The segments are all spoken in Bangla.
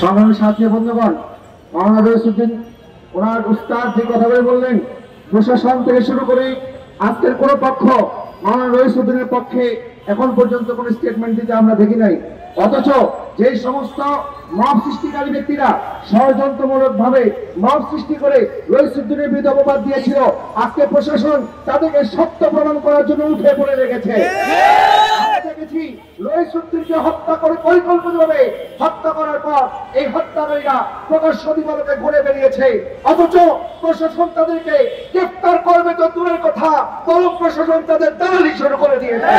সংগ্রামী সাথী বন্ধুগণ, মাওলানা রইসউদ্দিন ওনার উস্তাদ যে কথাগুলো বললেন, প্রশাসন থেকে শুরু করে আজকের কোন পক্ষ মাওলানা রইসউদ্দিনের পক্ষে এখন পর্যন্ত কোন স্টেটমেন্ট দিতে আমরা দেখি নাই। অথচ যে সমস্ত মব সৃষ্টিকারী ব্যক্তিরা ষড়যন্ত্রমূলক ভাবে মব সৃষ্টি করে রইসউদ্দিনের বিরুদ্ধে অপবাদ দিয়েছিল, আজকে প্রশাসন তাদেরকে সত্য প্রমাণ করার জন্য উঠে পড়ে লেগেছে। দেখেছি রইসউদ্দিনকে হত্যা করে পরিকল্পিতভাবে হত্যা করার পর এই হত্যাকারীরা প্রকাশ্য দিবালোকে ঘুরে বেরিয়েছে, অথচ প্রশাসন তাদেরকে গ্রেফতার করবে তো দূরের কথা, বরং প্রশাসন তাদের দালালি শুরু করে দিয়েছে।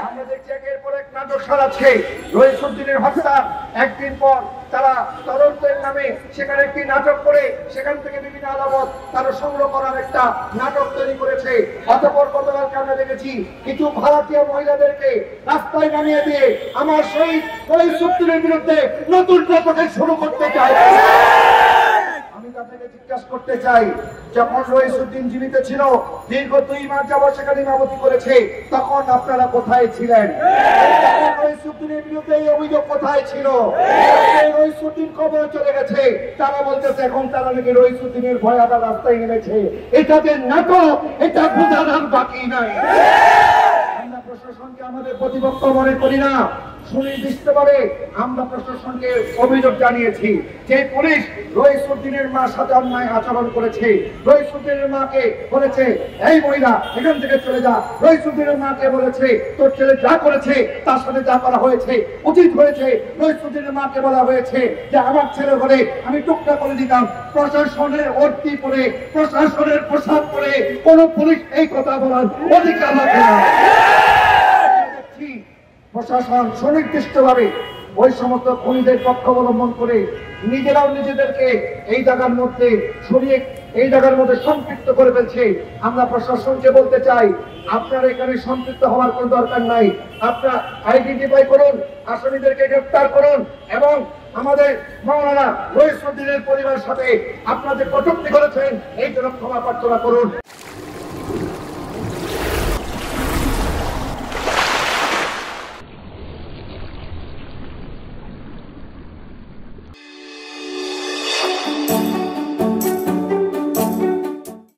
আমরা দেখছি একের পর এক নাটক সারাচ্ছে রইসউদ্দিনের হত্যার একদিন পর তারা তদন্তের নামে সেখানে একটি নাটক করে সেখান থেকে বিভিন্ন আলামত তারা সংগ্রহ করার একটা নাটক তৈরি করেছে। অতঃপর গতকালকে আমরা দেখেছি কিছু ভারতীয় মহিলাদেরকে রাস্তায় নামিয়ে দিয়ে আমার শহীদ রইসউদ্দিনের বিরুদ্ধে নতুন নাটকের শুরু করতে চায়। আমি তাদেরকে জিজ্ঞাসা করতে চাই, যখন রইসউদ্দিন জীবিত ছিল, দীর্ঘ 2 মাস যাবত সেখানে ইমামতি করেছে, তখন আপনারা কোথায় ছিলেন? রইসউদ্দিনের বিরুদ্ধে এই অভিযোগ কোথায় ছিল? রইসউদ্দিন কবরে চলে গেছে, তারা বলতেছে এখন তারা নাকি রইসউদ্দিনের ভয়ে আবার রাস্তায় নেমেছে। এটা যে নাটক, এটা বোঝানোর বাকি নাই। আমরা প্রশাসনকে আমাদের প্রতিপক্ষ মনে করি না। সুনির্দিষ্টভাবে আমরা প্রশাসনকে অভিযোগ জানিয়েছি যে পুলিশ রইসউদ্দিনের মার সাথে অন্যায় আচরণ করেছে। রইসউদ্দিনের মাকে বলেছে এই মহিলা এখান থেকে চলে যা। রইসউদ্দিনের মাকে বলেছে তোর ছেলে যা করেছে তার সাথে যা করা হয়েছে উচিত হয়েছে। রইসউদ্দিনের মাকে বলা হয়েছে যে আমার ছেলে হলে আমি টুকরা করে দিতাম। প্রশাসনের অর্থী পরে, প্রশাসনের পোশাক পরে কোন পুলিশ এই কথা বলার অধিকার রাখে না। প্রশাসন সুনির্দিষ্টভাবে ওই সমস্ত খুনিদের পক্ষ অবলম্বন করে নিজেরাও নিজেদেরকে এই জায়গার মধ্যে সরিয়ে এই জায়গার মধ্যে সম্পৃক্ত করে ফেলছে। আমরা প্রশাসনকে বলতে চাই, আপনারা এখানে সম্পৃক্ত হওয়ার কোন দরকার নাই। আপনারা আইডেন্টিফাই করুন, আসামিদেরকে গ্রেফতার করুন এবং আমাদের মাওলানা রইসউদ্দিনের পরিবারের সাথে আপনাদের কটূক্তি করেছেন এই জন্য ক্ষমা প্রার্থনা করুন।